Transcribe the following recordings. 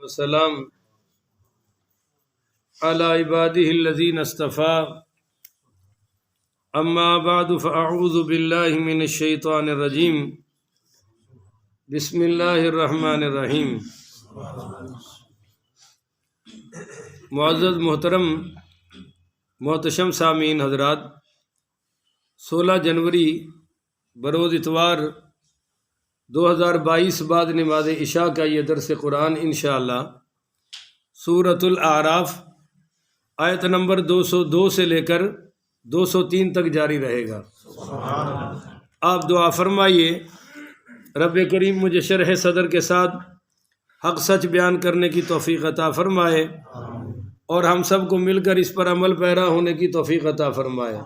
وسلام على عباده الذين اصطفى اما بعد فاعوذ بالله من الشیطان الرجیم بسم اللہ الرحمن الرحیم۔ معزز محترم محتشم سامعین حضرات، 16 جنوری بروز اتوار 2022 بعد نماز عشاء کا یہ درس قرآن انشاءاللہ سورۃ الاعراف آیت نمبر 202 سے لے کر 203 تک جاری رہے گا۔ آپ دعا فرمائیے رب کریم مجھے شرح صدر کے ساتھ حق سچ بیان کرنے کی توفیق عطا فرمائے اور ہم سب کو مل کر اس پر عمل پیرا ہونے کی توفیق عطا فرمائے۔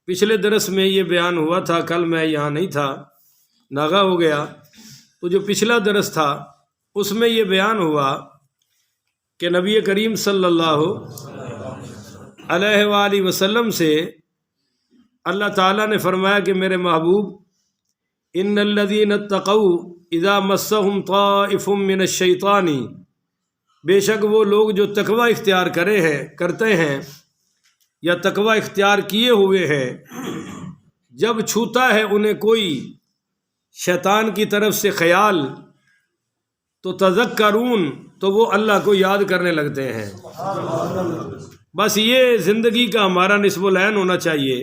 پچھلے درس میں یہ بیان ہوا تھا، کل میں یہاں نہیں تھا، ناغا ہو گیا، تو جو پچھلا درس تھا اس میں یہ بیان ہوا کہ نبی کریم صلی اللہ علیہ وآلہ وسلم سے اللہ تعالیٰ نے فرمایا کہ میرے محبوب ان الذین اتقوا اذا مسهم طائف من الشیطان، بے شک وہ لوگ جو تقوی اختیار کرتے ہیں یا تقوی اختیار کیے ہوئے ہیں، جب چھوتا ہے انہیں کوئی شیطان کی طرف سے خیال تو تذکرون، تو وہ اللہ کو یاد کرنے لگتے ہیں۔ بس یہ زندگی کا ہمارا نصب العین ہونا چاہیے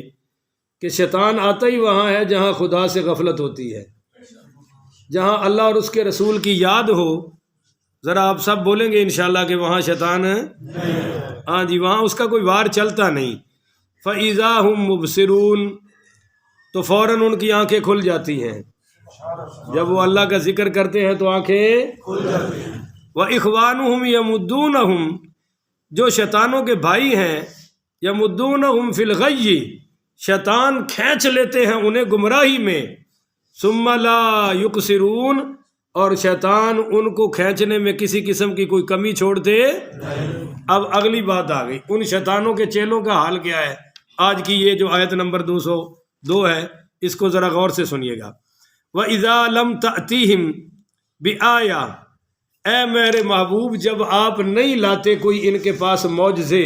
کہ شیطان آتا ہی وہاں ہے جہاں خدا سے غفلت ہوتی ہے، جہاں اللہ اور اس کے رسول کی یاد ہو۔ ذرا آپ سب بولیں گے انشاءاللہ کہ وہاں شیطان ہے، ہاں جی، وہاں اس کا کوئی وار چلتا نہیں۔ فَإِذَا هُمْ مُبْصِرُونَ، تو فوراً ان کی آنکھیں کھل جاتی ہیں، جب وہ اللہ کا ذکر کرتے ہیں تو آنکھیں کھل جاتی ہیں۔ وَإِخْوَانُهُمْ يَمُدُّونَهُمْ، جو شیطانوں کے بھائی ہیں، يَمُدُّونَهُمْ فِي الْغَيِّ، شیطان کھینچ لیتے ہیں انہیں گمراہی میں، ثُمَّ لَا يُقْصِرُونَ، اور شیطان ان کو کھینچنے میں کسی قسم کی کوئی کمی چھوڑتے نہیں۔ اب اگلی بات آ گئی، ان شیطانوں کے چیلوں کا حال کیا ہے؟ آج کی یہ جو آیت نمبر 202 ہے اس کو ذرا غور سے سنیے گا۔ وَإِذَا لَمْ تَأْتِهِمْ بِآيَةٍ، اے میرے محبوب جب آپ نہیں لاتے کوئی ان کے پاس معجزے،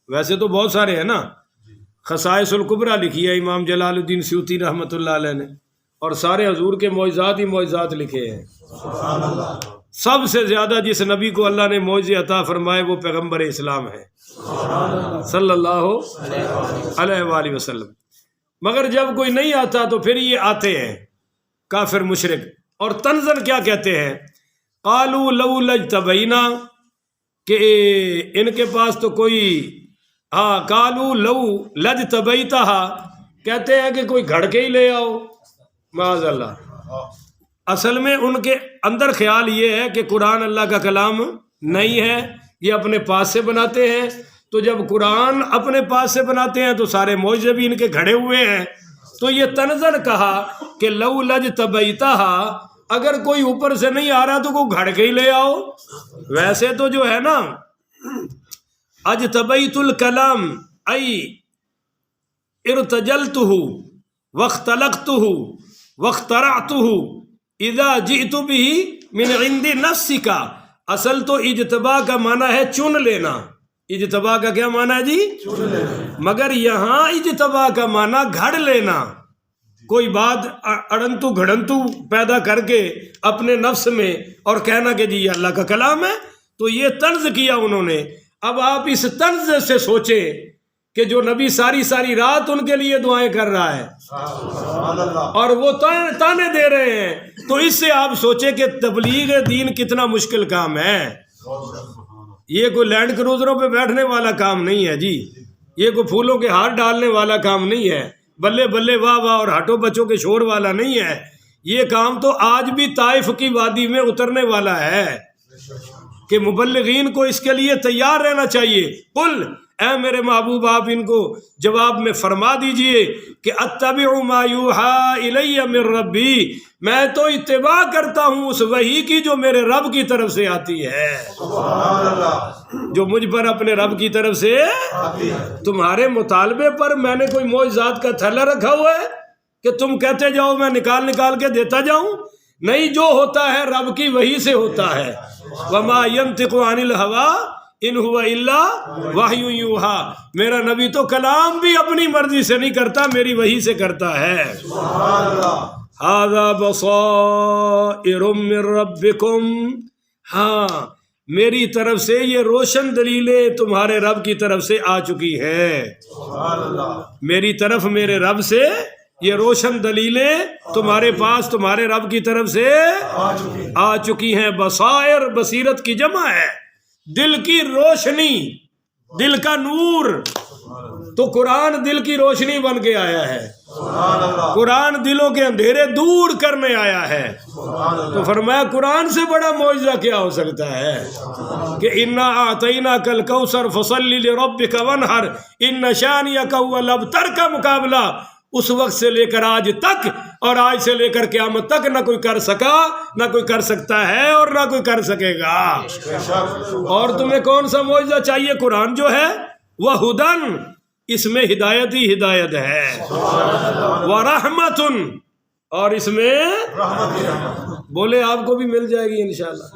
ویسے تو بہت سارے ہیں نا، خصائص الکبریٰ لکھی ہے امام جلال الدین سیوطی رحمۃ اللہ علیہ نے، اور سارے حضور کے معجزات ہی معجزات لکھے ہیں۔ سب سے زیادہ جس نبی کو اللہ نے معجزے عطا فرمائے وہ پیغمبر اسلام ہے صلی اللہ علیہ وآلہ وسلم۔ مگر جب کوئی نہیں آتا تو پھر یہ آتے ہیں کافر مشرک، اور طنزاً کیا کہتے ہیں؟ قالوا لو لجتبینا، کہ ان کے پاس تو کوئی قالوا لو لجتبیتہا، کہتے ہیں کہ کوئی گھڑ کے ہی لے آؤ، معاذ اللہ۔ اصل میں ان کے اندر خیال یہ ہے کہ قرآن اللہ کا کلام نہیں ہے، یہ اپنے پاس سے بناتے ہیں، تو جب قرآن اپنے پاس سے بناتے ہیں تو سارے معجزے بھی ان کے گھڑے ہوئے ہیں، تو یہ طنزاً کہا کہ لو لجتبیتہا، اگر کوئی اوپر سے نہیں آ رہا تو کوئی گھڑ کے ہی لے آؤ۔ ویسے تو جو ہے نا اجتبیت الکلام ای ارتجلتہ واختلقتہ واخترعتہ اذا جئت بہ من عند نفسک، اصل تو اجتبا کا معنی ہے چن لینا۔ اجتبا کا کیا معنی ہے جی؟ چن لینا۔ مگر یہاں اجتبا کا معنی گھڑ لینا، کوئی بات اڑنتو گھڑنتو پیدا کر کے اپنے نفس میں اور کہنا کہ جی یہ اللہ کا کلام ہے، تو یہ طنز کیا انہوں نے۔ اب آپ اس طنز سے سوچیں کہ جو نبی ساری ساری رات ان کے لیے دعائیں کر رہا ہے اور وہ تانے دے رہے ہیں، تو اس سے آپ سوچیں کہ تبلیغ دین کتنا مشکل کام ہے۔ یہ کوئی لینڈ کروزروں پہ بیٹھنے والا کام نہیں ہے جی، یہ کوئی پھولوں کے ہار ڈالنے والا کام نہیں ہے، بلے بلے واہ واہ اور ہٹو بچوں کے شور والا نہیں ہے۔ یہ کام تو آج بھی طائف کی وادی میں اترنے والا ہے کہ مبلغین کو اس کے لیے تیار رہنا چاہیے۔ قل، اے میرے محبوب آپ ان کو جواب میں فرما دیجئے کہ اتبع ما یوحی الی من ربی، میں تو اتباع کرتا ہوں اس وحی کی جو میرے رب کی طرف سے آتی ہے، جو مجھ پر اپنے رب کی طرف سے آتی ہے۔ تمہارے مطالبے پر میں نے کوئی معجزات کا تھیلا رکھا ہوا ہے کہ تم کہتے جاؤ میں نکال نکال کے دیتا جاؤں؟ نہیں جو ہوتا ہے رب کی وحی سے ہوتا ہے. وما ينطق عن الهوى ان هو الا وحی یوحی. میرا نبی تو کلام بھی اپنی مرضی سے نہیں کرتا، میری وحی سے کرتا ہے. ھذا بصائر من ربکم. ہاں میری طرف سے یہ روشن دلیلیں تمہارے رب کی طرف سے آ چکی ہیں. میری طرف میرے رب سے یہ روشن دلیلیں تمہارے پاس تمہارے رب کی طرف سے آ چکی ہیں. بصائر بصیرت کی جمع ہے، دل کی روشنی، دل کا نور. تو قرآن دل کی روشنی بن کے آیا ہے. قرآن دلوں کے اندھیرے دور کرنے آیا ہے. تو فرمایا قرآن سے بڑا معجزہ کیا ہو سکتا ہے کہ انا اعطیناک الکوثر فصل لربک وانحر ان شانئک هو الابتر کا مقابلہ اس وقت سے لے کر آج تک اور آج سے لے کر قیامت تک نہ کوئی کر سکا، نہ کوئی کر سکتا ہے اور نہ کوئی کر سکے گا. اور تمہیں کون سا معجزہ چاہیے؟ قرآن جو ہے وہ ہدن، اس میں ہدایت ہی ہدایت ہے. ورحمت، اور اس میں بولے آپ کو بھی مل جائے گی انشاءاللہ.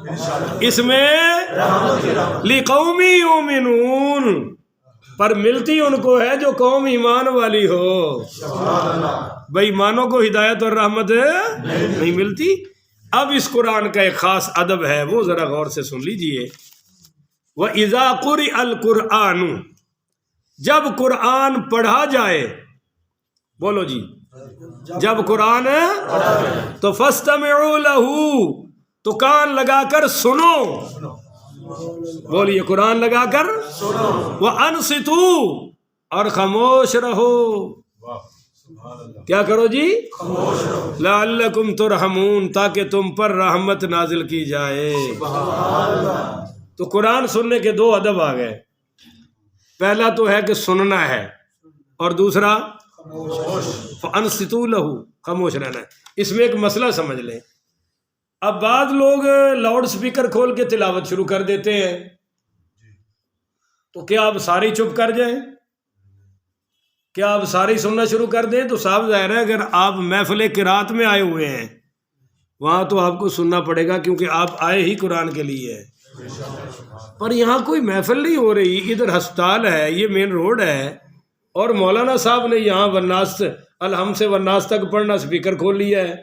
اس میں لقوم یؤمنون، پر ملتی ان کو ہے جو قوم ایمان والی ہو. بھائی ایمانوں کو ہدایت اور رحمت نہیں ملتی. اب اس قرآن کا ایک خاص ادب ہے، وہ ذرا غور سے سن لیجئے. وَإِذَا قُرِئَ الْقُرْآنُ، جب قرآن پڑھا جائے، بولو جی، جب قرآن تو فَاسْتَمِعُوا لَهُ، تو کان لگا کر سنو. بولیے قرآن لگا کر. وَأَنصِتُوا، اور خاموش رہو. کیا کرو جی؟ لَعَلَّكُمْ تُرْحَمُونَ، تاکہ تم پر رحمت نازل کی جائے. تو قرآن سننے کے دو ادب آ گئے. پہلا تو ہے کہ سننا ہے، اور دوسرا فَأَنصِتُوا لَهُ، خاموش رہنا ہے. اس میں ایک مسئلہ سمجھ لیں. اب بعض لوگ لاؤڈ سپیکر کھول کے تلاوت شروع کر دیتے ہیں، تو کیا آپ ساری چپ کر جائیں؟ کیا آپ ساری سننا شروع کر دیں؟ تو صاحب ظاہر ہے اگر آپ محفل قرات میں آئے ہوئے ہیں وہاں تو آپ کو سننا پڑے گا، کیونکہ آپ آئے ہی قرآن کے لیے. پر یہاں کوئی محفل نہیں ہو رہی، ادھر ہسپتال ہے، یہ مین روڈ ہے، اور مولانا صاحب نے یہاں والناس الحم سے والناس تک پڑھنا سپیکر کھول لیا ہے.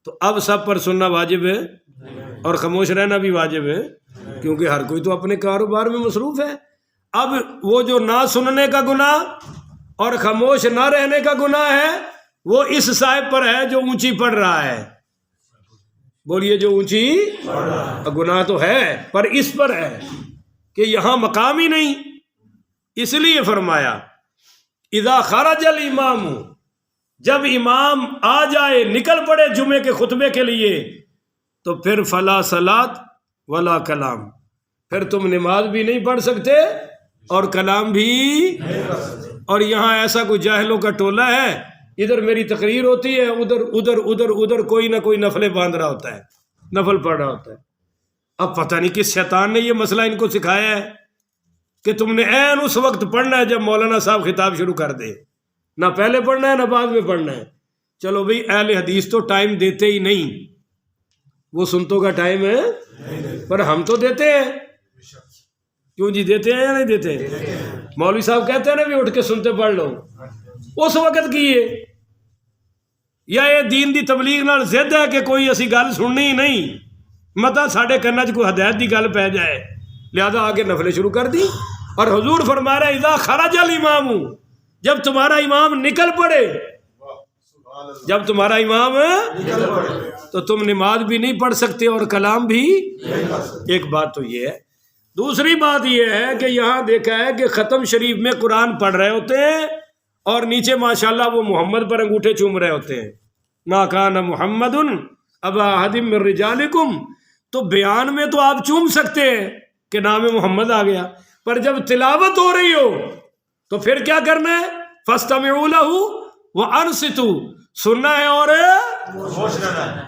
تو اب سب پر سننا واجب ہے اور خاموش رہنا بھی واجب ہے، کیونکہ ہر کوئی تو اپنے کاروبار میں مصروف ہے. اب وہ جو نہ سننے کا گناہ اور خاموش نہ رہنے کا گناہ ہے وہ اس صاحب پر ہے جو اونچی پڑھ رہا ہے. بولیے جو اونچی گناہ تو ہے، پر اس پر ہے کہ یہاں مقام ہی نہیں. اس لیے فرمایا اذا خرج الامام، جب امام آ جائے، نکل پڑے جمعے کے خطبے کے لیے، تو پھر فلا صلاۃ ولا کلام، پھر تم نماز بھی نہیں پڑھ سکتے اور کلام بھی. اور یہاں ایسا کوئی جاہلوں کا ٹولہ ہے، ادھر میری تقریر ہوتی ہے، ادھر ادھر ادھر ادھر کوئی نہ کوئی نفلیں باندھ رہا ہوتا ہے، نفل پڑھ رہا ہوتا ہے. اب پتہ نہیں کس شیطان نے یہ مسئلہ ان کو سکھایا ہے کہ تم نے عین اس وقت پڑھنا ہے جب مولانا صاحب خطاب شروع کر دے، نہ پہلے پڑھنا ہے نہ بعد میں پڑھنا ہے. چلو بھئی اہل حدیث تو ٹائم دیتے ہی نہیں، وہ سنتوں کا ٹائم ہے، پر ہم تو دیتے ہیں. کیوں جی دیتے ہیں یا نہیں دیتے؟ مولوی صاحب کہتے ہیں نا بھی اٹھ کے سنتے پڑھ لو، اس وقت کیے. یا یہ دین دی تبلیغ نال ضد ہے کہ کوئی ایسی گل سننی ہی نہیں، متا ساڈے کنا چ کوئی ہدایت دی گل پہ جائے، لہذا آگے نفلیں شروع کر دی. اور حضور فرما رہا ہے اذا خرج الامام، جب تمہارا امام نکل پڑے، جب تمہارا امام تو تم نماز بھی نہیں پڑھ سکتے اور کلام بھی. ایک بات تو یہ ہے. دوسری بات یہ ہے کہ یہاں دیکھا ہے کہ ختم شریف میں قرآن پڑھ رہے ہوتے ہیں اور نیچے ماشاءاللہ وہ محمد پر انگوٹھے چوم رہے ہوتے ہیں، ما کان محمد ابا احد من رجالکم. تو بیان میں تو آپ چوم سکتے ہیں کہ نام محمد آ گیا، پر جب تلاوت ہو رہی ہو تو پھر کیا کرنا ہے؟ فاستمعوا له وانصتوا، سننا ہے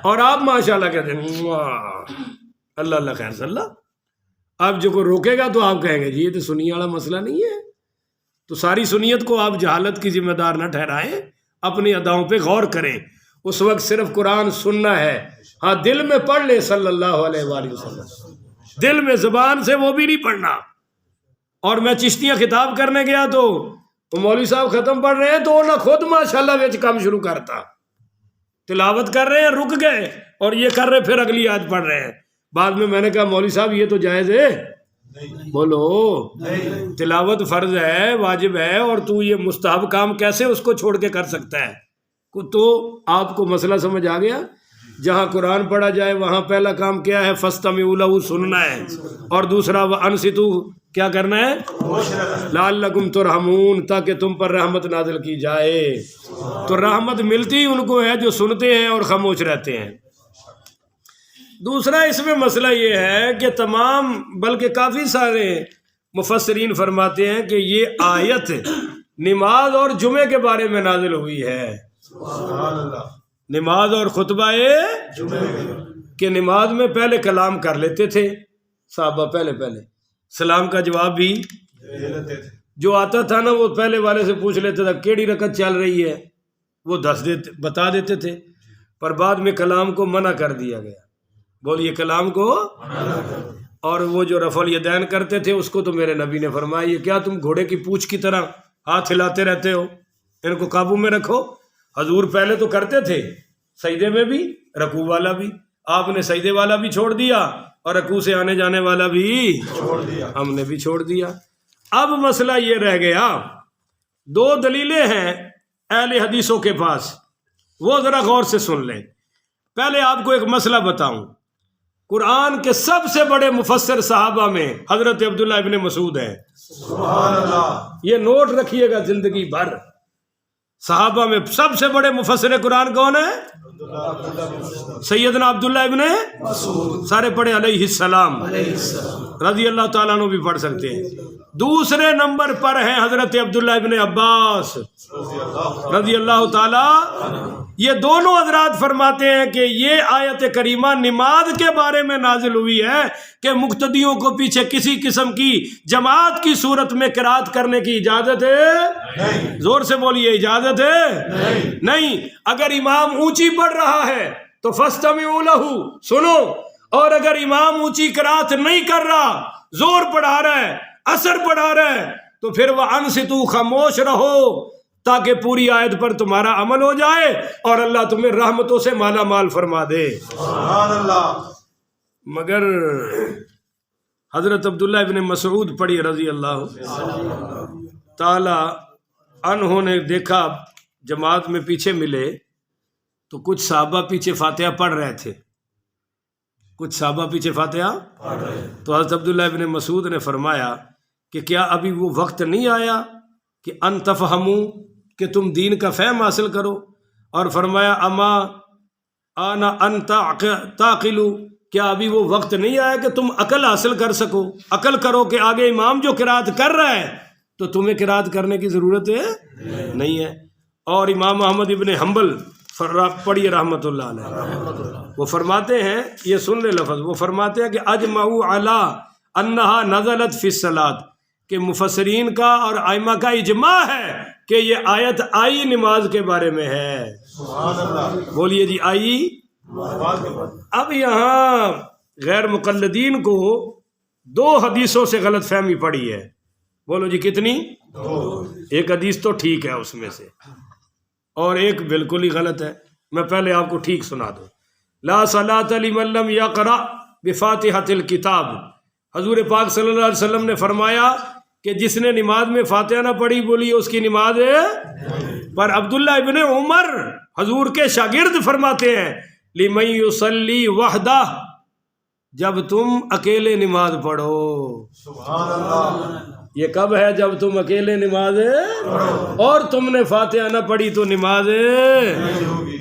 اور آپ ماشاءاللہ کہتے ہیں اللہ اللہ خیر صلی اللہ. اب جو کوئی روکے گا تو آپ کہیں گے جی یہ تو سنی والا مسئلہ نہیں ہے. تو ساری سنیت کو آپ جہالت کی ذمہ دار نہ ٹھہرائیں، اپنی اداؤں پہ غور کریں. اس وقت صرف قرآن سننا ہے ہاں دل میں پڑھ لے صلی اللہ علیہ وآلہ وسلم، دل میں، زبان سے وہ بھی نہیں پڑھنا۔ اور میں چشتیاں خطاب کرنے گیا تو وہ مولوی صاحب ختم پڑھ رہے ہیں تو انہوں خود ماشاءاللہ وچ کام شروع کرتا، تلاوت کر رہے ہیں رک گئے اور یہ کر رہے پھر اگلی آیت پڑھ رہے ہیں۔ بعد میں نے کہا مولوی صاحب یہ تو جائز ہے؟ بولو تلاوت فرض ہے، واجب ہے، اور تو یہ مستحب کام کیسے اس کو چھوڑ کے کر سکتا ہے؟ تو آپ کو مسئلہ سمجھ آ گیا؟ جہاں قرآن پڑھا جائے وہاں پہلا کام کیا ہے؟ فاستمعوا لہ، سننا ہے، اور دوسرا وانصتوا، کیا کرنا ہے؟ لعلکم ترحمون، تاکہ تم پر رحمت نازل کی جائے۔ تو رحمت ملتی ان کو ہے جو سنتے ہیں اور خاموش رہتے ہیں۔ دوسرا اس میں مسئلہ یہ ہے کہ تمام، بلکہ کافی سارے مفسرین فرماتے ہیں کہ یہ آیت نماز اور جمعے کے بارے میں نازل ہوئی ہے۔ نماز اور خطبہ کہ نماز میں پہلے کلام کر لیتے تھے صحابہ، پہلے سلام کا جواب بھی جو آتا تھا نا وہ پہلے والے سے پوچھ لیتا تھا کیڑی رکعت چل رہی ہے، وہ بتا دیتے تھے، پر بعد میں کلام کو منع کر دیا گیا۔ بولیے کلام کو، اور وہ جو رفع الیدین کرتے تھے اس کو تو میرے نبی نے فرمایا یہ کیا تم گھوڑے کی پونچھ کی طرح ہاتھ ہلاتے رہتے ہو، ان کو قابو میں رکھو۔ حضور پہلے تو کرتے تھے سجدے میں بھی، رکوع والا بھی، آپ نے سجدے والا بھی چھوڑ دیا اور رکوع سے آنے جانے والا بھی ہم نے بھی چھوڑ دیا۔ اب مسئلہ یہ رہ گیا، دو دلیلیں ہیں اہل حدیثوں کے پاس، وہ ذرا غور سے سن لیں۔ پہلے آپ کو ایک مسئلہ بتاؤں، قرآن کے سب سے بڑے مفسر صحابہ میں حضرت عبداللہ ابن مسعود ہیں۔ سبحان اللہ، یہ نوٹ رکھیے گا زندگی بھر۔ صحابہ میں سب سے بڑے مفسر قرآن کون ہے؟ سیدنا عبداللہ ابن مسعود، سارے پڑھے علیہ السلام، رضی اللہ تعالیٰ عنہ بھی پڑھ سکتے ہیں۔ دوسرے نمبر پر ہیں حضرت عبداللہ ابن عباس رضی اللہ تعالیٰ۔ یہ دونوں حضرات فرماتے ہیں کہ یہ آیت کریمہ نماز کے بارے میں نازل ہوئی ہے کہ مقتدیوں کو پیچھے کسی قسم کی جماعت کی صورت میں قرات کرنے کی اجازت ہے؟ زور سے بولیے، اجازت ہے؟ نہیں۔ اگر امام اونچی پڑھ رہا ہے تو فاستمعوا لہ، سنو، اور اگر امام اونچی قرات نہیں کر رہا، زور پڑھا رہا ہے، اثر پڑھا رہا ہے، تو پھر وانصتوا، خاموش رہو، تاکہ پوری آیت پر تمہارا عمل ہو جائے اور اللہ تمہیں رحمتوں سے مالا مال فرما دے۔ سبحان اللہ۔ مگر حضرت عبداللہ ابن مسعود پڑھی رضی اللہ تعالی عنہ نے دیکھا جماعت میں پیچھے ملے تو کچھ صحابہ پیچھے فاتحہ پڑھ رہے تھے، کچھ صحابہ پیچھے فاتحہ پڑھ رہے، تو حضرت عبداللہ ابن مسعود نے فرمایا کہ کیا ابھی وہ وقت نہیں آیا کہ ان تفہموا، کہ تم دین کا فہم حاصل کرو؟ اور فرمایا اما آنا ان تعقلوا، کیا ابھی وہ وقت نہیں آیا کہ تم عقل حاصل کر سکو، عقل کرو کہ آگے امام جو قرات کر رہا ہے تو تمہیں قرات کرنے کی ضرورت ہے نہیں ہے۔ اور امام احمد ابن حنبل پڑھیے رحمۃ اللہ علیہ، وہ فرماتے ہیں، یہ سن لے لفظ، وہ فرماتے ہیں کہ اجمعوا علی انہا نزلت فی الصلاۃ، کہ مفسرین کا اور ائمہ کا اجماع ہے کہ یہ آیت آئی نماز کے بارے میں ہے۔ سبحان اللہ، بولیے جی، آئی۔ اب یہاں غیر مقلدین کو دو حدیثوں سے غلط فہمی پڑی ہے، بولو جی کتنی؟ ایک حدیث تو ٹھیک ہے اس میں سے، اور ایک بالکل ہی غلط ہے۔ میں پہلے آپ کو ٹھیک سنا دوں۔ لا صلاۃ لمن لم یقرأ بفاتحۃ الکتاب، حضور پاک صلی اللہ علیہ وسلم نے فرمایا کہ جس نے نماز میں فاتحہ نہ پڑھی، بولی اس کی نماز ہے۔ پر عبداللہ ابن عمر حضور کے شاگرد فرماتے ہیں لمن یصلی وحدہ، جب تم اکیلے نماز پڑھو۔ سبحان اللہ، یہ کب ہے؟ جب تم اکیلے نماز اور تم نے فاتحہ نہ پڑھی تو نماز۔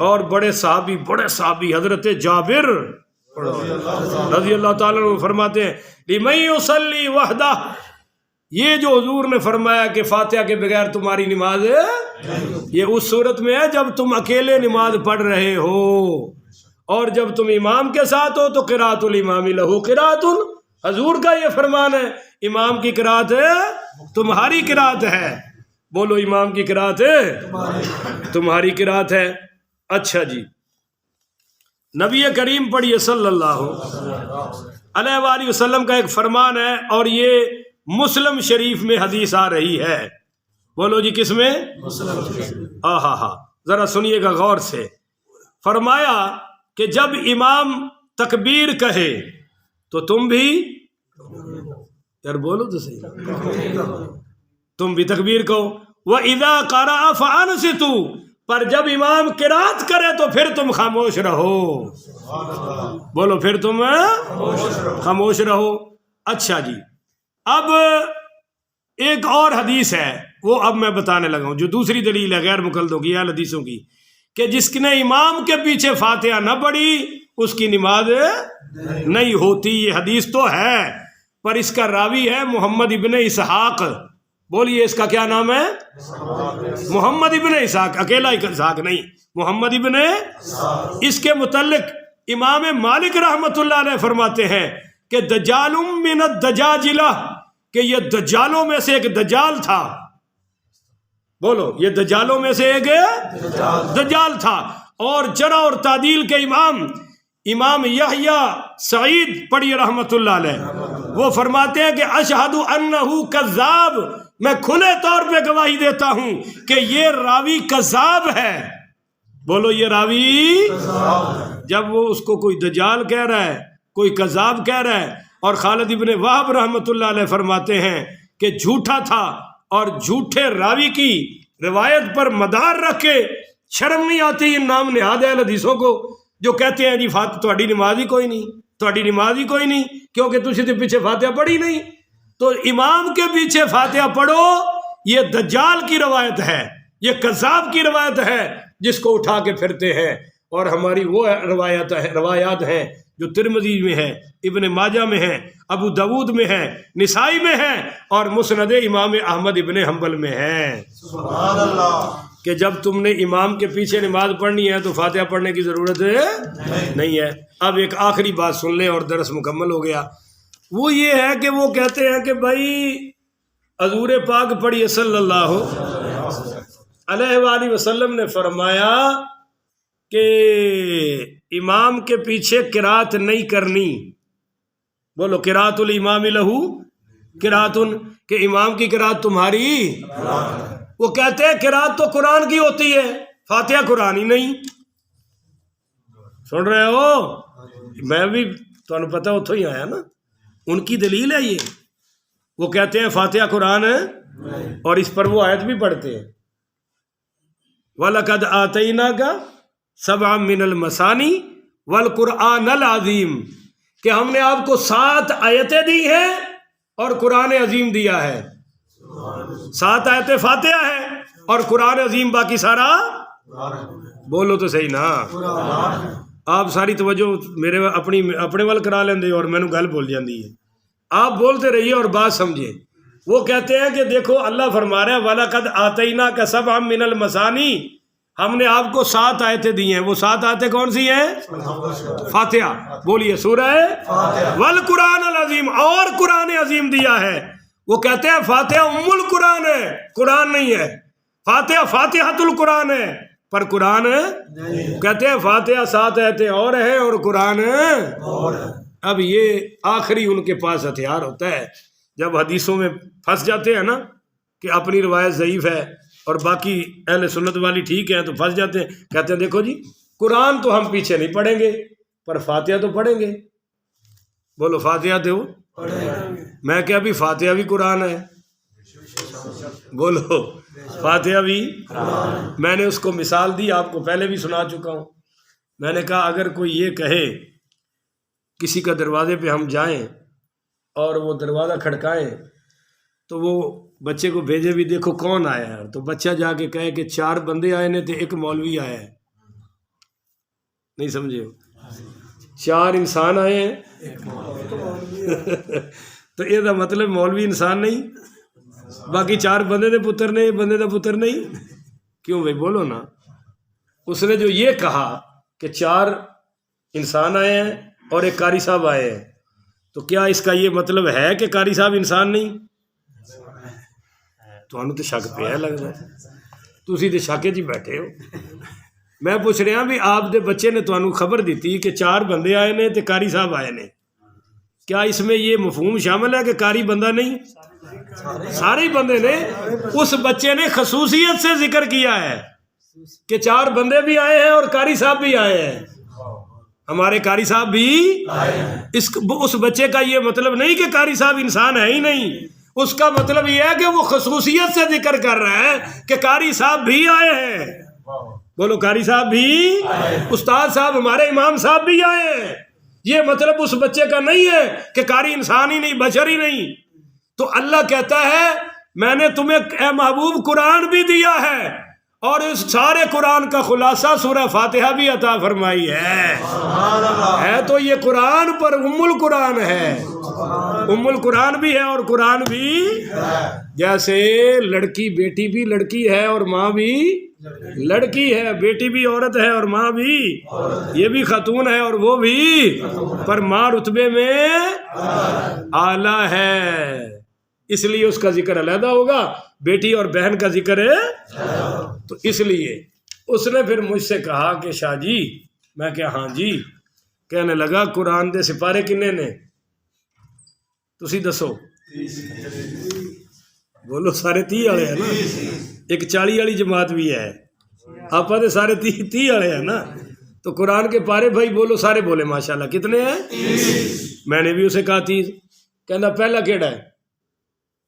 اور بڑے صحابی حضرت جابر رضی اللہ تعالیٰ عنہ فرماتے ہیں لمن یصلی وحدہ، یہ جو حضور نے فرمایا کہ فاتحہ کے بغیر تمہاری نماز ہے، یہ اس صورت میں ہے جب تم اکیلے نماز پڑھ رہے ہو، اور جب تم امام کے ساتھ ہو تو قرات الامام لہ قرات، حضور کا یہ فرمان ہے امام کی قرات ہے تمہاری قرات ہے۔ بولو امام کی قرات ہے تمہاری قرات ہے۔ اچھا جی، نبی کریم پڑھیے صلی اللہ علیہ وآلہ وسلم کا ایک فرمان ہے، اور یہ مسلم شریف میں حدیث آ رہی ہے. بولو جی کس میں؟ ہاں ذرا سنیے گا غور سے. فرمایا کہ جب امام تکبیر کہے تو تم بھی، یار بولو تو صحیح، تم بھی تکبیر کہو. وَإِذَا قَرَأَ فَأَنصِتُوا، پر جب امام قرات کرے تو پھر تم خاموش رہو. بولو پھر تم خاموش رہو. اچھا جی، اب ایک اور حدیث ہے، وہ اب میں بتانے لگا ہوں، جو دوسری دلیل ہے غیر مقلدوں کی، اہل حدیثوں کی، کہ جس نے امام کے پیچھے فاتحہ نہ پڑھی اس کی نماز نہیں ہوتی. یہ حدیث تو ہے، پر اس کا راوی ہے محمد ابن اسحاق. بولیے اس کا کیا نام ہے؟ محمد ابن اسحاق، اکیلا اسحاق نہیں، محمد ابن. اس کے متعلق امام مالک رحمۃ اللہ علیہ فرماتے ہیں کہ دجال من الدجاجلہ، کہ یہ دجالوں میں سے ایک دجال تھا. بولو، یہ دجالوں میں سے ایک دجال تھا. اور جرح اور تعدیل کے امام یحییٰ سعید پڑھی رحمۃ اللہ علیہ، وہ فرماتے ہیں کہ اشہد انہ کذاب، میں کھلے طور پہ گواہی دیتا ہوں کہ یہ راوی کذاب ہے. بولو یہ راوی، جب وہ اس کو کوئی دجال کہہ رہا ہے، کوئی کذاب کہہ رہا ہے، اور خالد ابن وہب رحمۃ اللہ علیہ فرماتے ہیں کہ جھوٹا تھا، اور جھوٹے راوی کی روایت پر مدار رکھ کے شرم نہیں آتی ان نام نہاد اہل حدیثوں کو جو کہتے ہیں جی تہاڈی نماز ہی کوئی نہیں، تہاڈی نماز ہی کوئی نہیں، کیونکہ تسی تے پیچھے فاتحہ پڑھی نہیں. تو امام کے پیچھے فاتحہ پڑھو، یہ دجال کی روایت ہے، یہ کذاب کی روایت ہے جس کو اٹھا کے پھرتے ہیں. اور ہماری وہ روایات ہیں جو ترمذی میں ہے، ابن ماجہ میں ہے، ابو داود میں ہے، نسائی میں ہے، اور مسند امام احمد ابن حنبل میں ہے. سبحان اللہ. کہ جب تم نے امام کے پیچھے نماز پڑھنی ہے تو فاتحہ پڑھنے کی ضرورت نہیں ہے. اب ایک آخری بات سن لیں اور درس مکمل ہو گیا. وہ یہ ہے کہ وہ کہتے ہیں کہ بھائی حضور پاک پڑھیے صلی اللہ علیہ وآلہ وسلم نے فرمایا کہ امام کے پیچھے قرات نہیں کرنی. بولو قرات الامام لہو قرات، کہ امام کی قرات تمہاری. وہ کہتے ہیں قرات تو قرآن کی ہوتی ہے، فاتحہ قرآن ہی نہیں. سن رہے ہو؟ میں بھی تمہیں پتہ اتوں ہی آیا نا، ان کی دلیل ہے یہ. وہ کہتے ہیں فاتحہ قرآن ہے، اور اس پر وہ آیت بھی پڑھتے ہیں وَلَقَدْ آتَيْنَاكَ سَبْعًا مِّنَ الْمَثَانِي وَالْقُرْآنَ الْعَظِيمِ، کہ ہم نے آپ کو 7 آیتیں دی ہیں اور قرآن عظیم دیا ہے. 7 آیتیں فاتحہ ہے اور قرآن عظیم باقی سارا. بولو تو صحیح نا. آپ ساری توجہ میرے اپنے وال کرا لیندے اور میں نے گل بول جاندی ہے. آپ بولتے رہیے اور بات سمجھے. وہ کہتے ہیں کہ دیکھو اللہ فرما رہا ہے وَلَقَدْ آتَيْنَاكَ سَبْعًا مِّنَ الْمَثَانِي، ہم نے آپ کو 7 آیتیں دی ہیں. وہ 7 آیتیں کون سی ہیں؟ فاتحہ. بولیے سورہ والقرآن العظیم، اور قرآن عظیم دیا ہے. وہ کہتے ہیں فاتحہ ام القرآن ہے، قرآن نہیں ہے. فاتحہ فاتحۃ القرآن ہے، پر قرآن کہتے ہیں فاتحہ 7 آیتیں اور ہیں اور قرآن اور. اب یہ آخری ان کے پاس ہتھیار ہوتا ہے جب حدیثوں میں پھنس جاتے ہیں نا کہ اپنی روایت ضعیف ہے اور باقی اہل سنت والی ٹھیک ہے، تو پھنس جاتے ہیں. کہتے ہیں دیکھو جی قرآن تو ہم پیچھے نہیں پڑھیں گے پر فاتحہ تو پڑھیں گے. بولو فاتحہ تو میں کیا بھی فاتحہ بھی قرآن ہے. بولو فاتحہ بھی. میں نے اس کو مثال دی، آپ کو پہلے بھی سنا چکا ہوں. میں نے کہا اگر کوئی یہ کہے کسی کا دروازے پہ ہم جائیں اور وہ دروازہ کھڑکائیں تو وہ بچے کو بھیجے بھی دیکھو کون آیا ہے، تو بچہ جا کے کہے کہ 4 بندے آئے نے تو ایک مولوی آیا ہے. نہیں سمجھے ہو؟ 4 انسان آئے ہیں تو یہ مطلب مولوی انسان نہیں، باقی 4 بندے دے پتر نے، بندے دا پتر نہیں. کیوں بھائی بولو نا. اس نے جو یہ کہا کہ 4 انسان آئے ہیں اور ایک قاری صاحب آئے ہیں، تو کیا اس کا یہ مطلب ہے کہ قاری صاحب انسان نہیں؟ تو شک پہ ہے لگتا ہے، تسی تو شک جی بیٹھے ہو. میں پوچھ رہا بھی آپ دے بچے نے تانوں خبر دیتی کہ 4 بندے آئے نے تے قاری صاحب آئے نے، کیا اس میں یہ مفہوم شامل ہے کہ قاری بندہ نہیں؟ سارے ہی بندے نے۔ اس بچے نے خصوصیت سے ذکر کیا ہے کہ 4 بندے بھی آئے ہیں اور قاری صاحب بھی آئے ہیں، ہمارے قاری صاحب بھی۔ اس بچے کا یہ مطلب نہیں کہ قاری صاحب انسان ہے ہی نہیں، اس کا مطلب یہ ہے کہ وہ خصوصیت سے ذکر کر رہا ہے کہ قاری صاحب بھی آئے ہیں۔ بولو قاری صاحب بھی، استاد صاحب ہمارے امام صاحب بھی آئے ہیں۔ یہ مطلب اس بچے کا نہیں ہے کہ قاری انسان ہی نہیں، بشر ہی نہیں۔ تو اللہ کہتا ہے میں نے تمہیں اے محبوب قرآن بھی دیا ہے، اور اس سارے قرآن کا خلاصہ سورہ فاتحہ بھی عطا فرمائی ہے تو یہ قرآن پر ام القرآن ہے، ام القرآن بھی ہے اور قرآن بھی۔ جیسے لڑکی بیٹی بھی لڑکی ہے اور ماں بھی لڑکی ہے، بیٹی بھی عورت ہے اور ماں بھی، یہ بھی خاتون ہے اور وہ بھی، پر ماں رتبے میں اعلیٰ ہے، اس لیے اس کا ذکر علیحدہ ہوگا، بیٹی اور بہن کا ذکر ہے۔ تو اس لیے اس نے پھر مجھ سے کہا کہ شاہ جی، میں کہا ہاں جی، کہنے لگا قرآن دے سپارے کنے نے؟ تسی دسو، بولو سارے 30 والے ہیں نا، ایک 40 والی جماعت بھی ہے، آپ تو سارے 30 والے ہیں نا، تو قرآن کے پارے بھائی بولو، سارے بولے ماشاءاللہ، کتنے ہیں؟ میں نے بھی اسے کہا 30، کہنا پہلا کیڑا ہے؟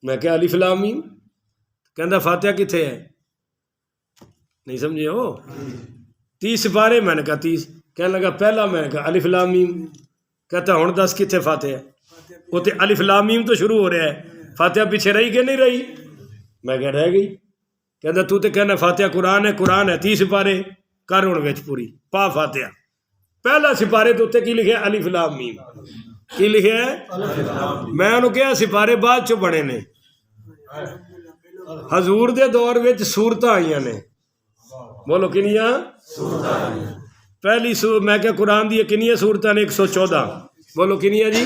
میں کہا الف لام میم، کہنا فاتحہ کتنے ہے؟ نہیں سمجھے ہو؟ 30 سپارے، میں نے کہا 30، کہنے لگا پہلا، میں نے کہا الف لام میم، کہتا ہوں 10 کتنے فاتحہ؟ وہ تے الف لام میم تو شروع ہو رہا ہے، فاتحہ پیچھے رہی کہ نہیں رہی؟ میں کہہ رہ گئی، کہتا تو تے کہنا فاتحہ قرآن ہے، قرآن ہے 30 سپارے، کر ہوں وچ پوری پا فاتحہ، پہلا سپارے تو تے کی لکھے الف لام میم، کی لکھے ہے؟ میں انہوں کہا سپارے بعد چو بنے نے، حضور دے دور وچ سورتاں آئیاں نے، بولو کنیاں؟ پہلی میں کہا قرآن دی کنیاں سورتاں نے؟ 114، بولو کنیاں جی؟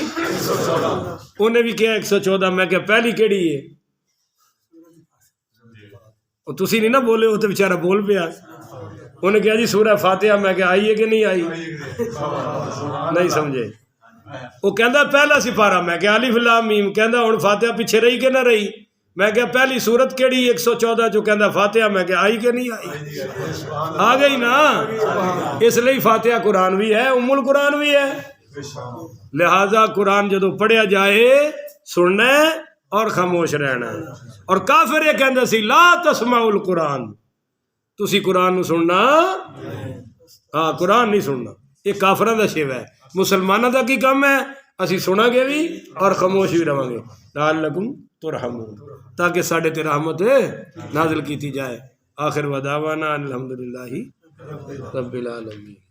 انہیں بھی کہا 114، میں کہا پہلی کیڑی ہے؟ تسی نہیں نا بولے ہو تو بیچارہ بول پیا، انہیں کہا جی سورہ فاتحہ، میں کہا آئی ہے کہ نہیں آئی؟ نہیں سمجھے؟ وہ کہندا پہلا سپارہ، میں کہا الف لام میم، کہندا ہن فاتحہ پیچھے رہی کہ نہ رہی؟ میں کہا پہلی سورت کیڑی 114 جو کہندا فاتحہ، میں کہا آئی کہ نہیں آئی؟ آ گئی نا، اس لیے فاتحہ قرآن بھی ہے، ام القرآن بھی ہے، لہذا قرآن جدو پڑھیا جائے سننا ہے اور خاموش رہنا ہے۔ اور کافر یہ کہندا سی لا تسمعوا القرآن، تسی قرآن نو سننا، ہاں قرآن نہیں سننا، یہ کافراں دا شیوا ہے، مسلمانوں دا کی کم ہے؟ اسی سنا گے بھی اور خاموش بھی رہاں گے، لعلکم ترحمون، تاکہ ساڈے تے رحمت نازل کیتی جائے۔ آخر ودعوانا الحمدللہ رب العالمین۔